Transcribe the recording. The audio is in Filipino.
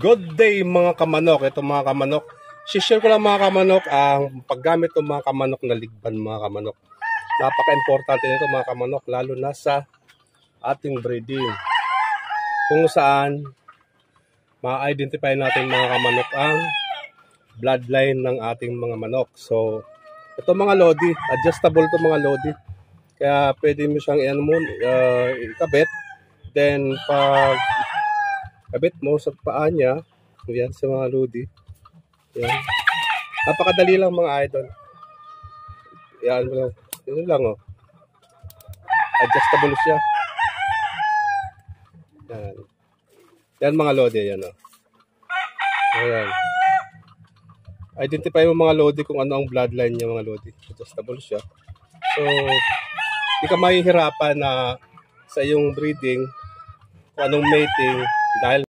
Good day mga kamanok. Ito mga kamanok. Share ko lang mga kamanok ang paggamit ng mga kamanok na ligban mga kamanok. Napaka-importante nito mga kamanok lalo na sa ating breeding. Kung saan ma-identify natin mga kamanok ang bloodline ng ating mga manok. So, ito mga lodi, adjustable to mga lodi. Kaya pwede mo siyang ikabit. Then pag kabit mo sa paa niya, yan sa mga lodi. Yan. Napakadali lang mga idol. Yan lang. Yun lang oh. Adjustable siya. Yan. Yan mga lodi, yan oh. Ayan. Identify mo mga lodi kung ano ang bloodline niya mga lodi. Adjustable siya. So, hindi ka mahihirapan na sa iyong breeding kung anong mating dahil